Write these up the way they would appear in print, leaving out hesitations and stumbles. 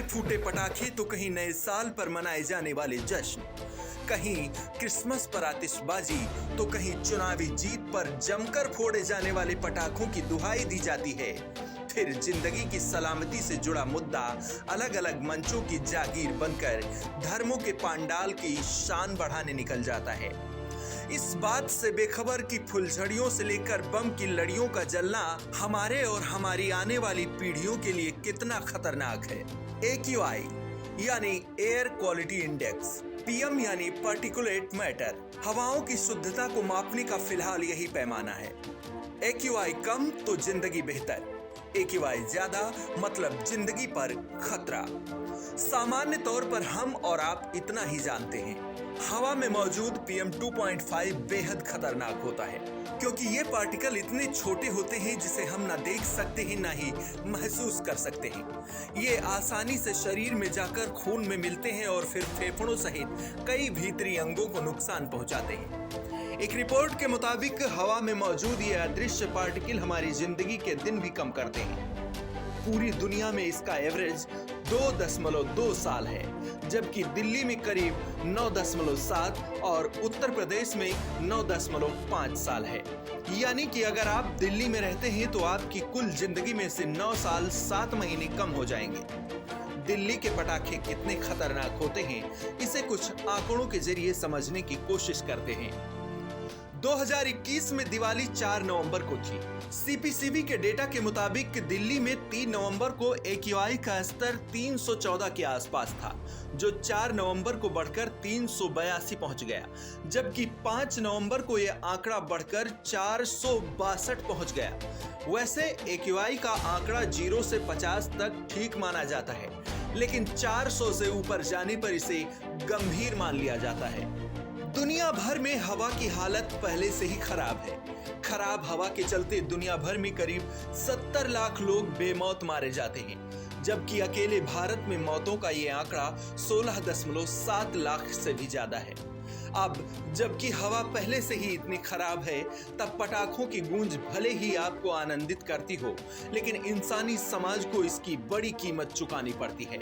फूटे पटाखे तो कहीं नए साल पर मनाए जाने वाले जश्न, कहीं क्रिसमस पर आतिशबाजी तो कहीं चुनावी जीत पर जमकर फोड़े जाने वाले पटाखों की दुहाई दी जाती है। फिर जिंदगी की सलामती से जुड़ा मुद्दा अलग अलग मंचों की जागीर बनकर धर्मों के पांडाल की शान बढ़ाने निकल जाता है। इस बात से बेखबर कि फुलझड़ियों से लेकर बम की लड़ियों का जलना हमारे और हमारी आने वाली पीढ़ियों के लिए कितना खतरनाक है। AQI यानी एयर क्वालिटी इंडेक्स, PM यानी पार्टिकुलेट मैटर, हवाओं की शुद्धता को मापने का फिलहाल यही पैमाना है। AQI कम तो जिंदगी बेहतर, AQI ज्यादा मतलब जिंदगी पर खतरा। सामान्य तौर पर हम और आप इतना ही जानते हैं, हवा में मौजूद PM 2.5 बेहद खतरनाक होता है, क्योंकि ये पार्टिकल इतने छोटे होते हैं जिसे हम ना देख सकते हैं ना ही महसूस कर सकते हैं। ये आसानी से शरीर में जाकर खून में मिलते हैं और फिर फेफड़ों सहित कई भीतरी अंगों को नुकसान पहुंचाते हैं। एक रिपोर्ट के मुताबिक हवा में मौजूद ये अदृश्य पार्टिकल हमारी जिंदगी के दिन भी कम करते हैं। पूरी दुनिया में इसका एवरेज 2.2 साल है, जबकि दिल्ली में करीब 9.7 और उत्तर प्रदेश में 9.5 साल है। यानी कि अगर आप दिल्ली में रहते हैं तो आपकी कुल जिंदगी में से 9 साल 7 महीने कम हो जाएंगे। दिल्ली के पटाखे कितने खतरनाक होते हैं, इसे कुछ आंकड़ों के जरिए समझने की कोशिश करते हैं। 2021 में दिवाली 4 नवंबर को थी। CPCB के डेटा के मुताबिक दिल्ली में 3 नवंबर को AQI का स्तर 314 के आसपास था, जो 4 नवंबर को बढ़कर 382 पहुंच गया, जबकि 5 नवंबर को यह आंकड़ा बढ़कर 462 पहुंच गया। वैसे AQI का आंकड़ा 0 से 50 तक ठीक माना जाता है, लेकिन 400 से ऊपर जाने पर इसे गंभीर मान लिया जाता है। दुनिया भर में हवा की हालत पहले से ही खराब है। खराब हवा के चलते दुनिया भर में करीब 70 लाख लोग बेमौत मारे जाते हैं, जबकि अकेले भारत में मौतों का ये आंकड़ा 16.7 लाख से भी ज्यादा है। अब जबकि हवा पहले से ही इतनी खराब है, तब पटाखों की गूंज भले ही आपको आनंदित करती हो, लेकिन इंसानी समाज को इसकी बड़ी कीमत चुकानी पड़ती है।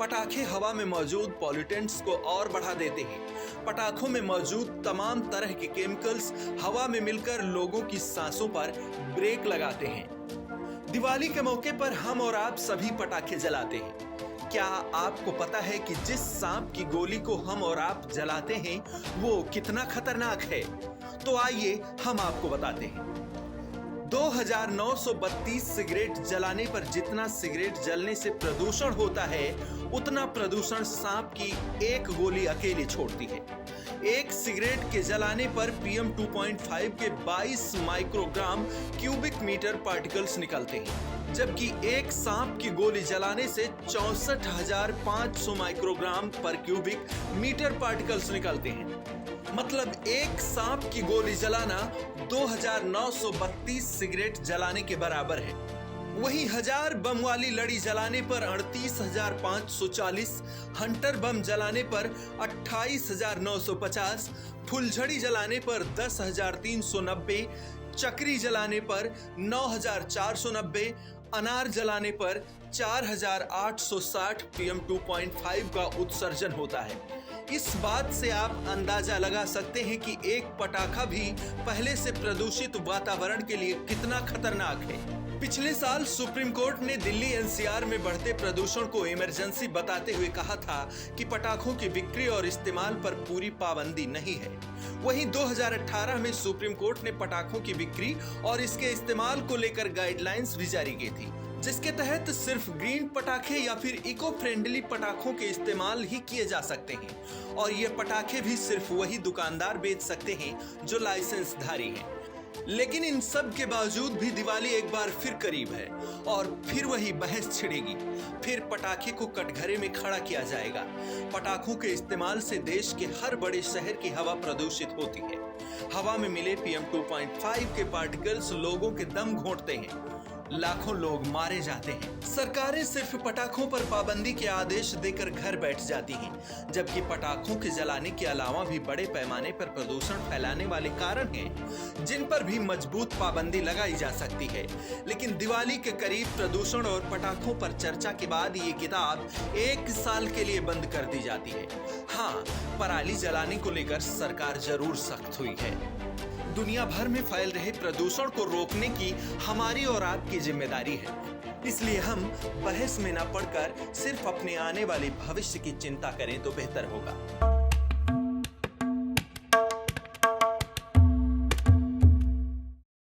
पटाखे हवा में मौजूद पॉल्यूटेंट्स को और बढ़ा देते हैं। पटाखों में मौजूद तमाम तरह के केमिकल्स हवा में मिलकर लोगों की सांसों पर ब्रेक लगाते हैं। दिवाली के मौके पर हम और आप सभी पटाखे जलाते हैं। क्या आपको पता है कि जिस सांप की गोली को हम और आप जलाते हैं वो कितना खतरनाक है? तो आइए हम आपको बताते हैं। 2932 सिगरेट जलाने पर जितना सिगरेट जलने से प्रदूषण होता है, उतना प्रदूषण सांप की एक गोली अकेले छोड़ती है। एक सिगरेट के जलाने पर PM 2.5 के 22 माइक्रोग्राम क्यूबिक मीटर पार्टिकल्स निकलते हैं, जबकि एक सांप की गोली जलाने से 64,500 माइक्रोग्राम पर क्यूबिक मीटर पार्टिकल्स निकलते हैं। मतलब एक सांप की गोली जलाना 2932 सिगरेट जलाने के बराबर है। वहीं 1000 बम वाली लड़ी जलाने पर 38,540, हंटर बम जलाने पर 28,950, फुलझड़ी जलाने पर 10,390, चक्री जलाने पर 9,490, अनार जलाने पर 4,860 PM 2.5 का उत्सर्जन होता है। इस बात से आप अंदाजा लगा सकते हैं कि एक पटाखा भी पहले से प्रदूषित वातावरण के लिए कितना खतरनाक है। पिछले साल सुप्रीम कोर्ट ने दिल्ली NCR में बढ़ते प्रदूषण को इमरजेंसी बताते हुए कहा था कि पटाखों की बिक्री और इस्तेमाल पर पूरी पाबंदी नहीं है। वहीं 2018 में सुप्रीम कोर्ट ने पटाखों की बिक्री और इसके इस्तेमाल को लेकर गाइडलाइंस भी जारी की थी, जिसके तहत सिर्फ ग्रीन पटाखे या फिर इको फ्रेंडली पटाखों के इस्तेमाल ही किए जा सकते हैं, और ये पटाखे भी सिर्फ वही दुकानदार बेच सकते हैं जो लाइसेंसधारी हैं। लेकिन इन सब के बावजूद भी दिवाली एक बार फिर करीब है और फिर वही बहस छिड़ेगी। फिर पटाखे को कटघरे में खड़ा किया जाएगा। पटाखों के इस्तेमाल से देश के हर बड़े शहर की हवा प्रदूषित होती है। हवा में मिले PM 2.5 के पार्टिकल्स लोगों के दम घोंटते हैं। लाखों लोग मारे जाते हैं। सरकारें सिर्फ पटाखों पर पाबंदी के आदेश देकर घर बैठ जाती हैं, जबकि पटाखों के जलाने के अलावा भी बड़े पैमाने पर प्रदूषण फैलाने वाले कारण हैं जिन पर भी मजबूत पाबंदी लगाई जा सकती है। लेकिन दिवाली के करीब प्रदूषण और पटाखों पर चर्चा के बाद ये किताब 1 साल के लिए बंद कर दी जाती है। हाँ, पराली जलाने को लेकर सरकार जरूर सख्त हुई है। दुनिया भर में फैल रहे प्रदूषण को रोकने की हमारी और आपकी जिम्मेदारी है, इसलिए हम बहस में न पड़कर सिर्फ अपने आने वाले भविष्य की चिंता करें तो बेहतर होगा।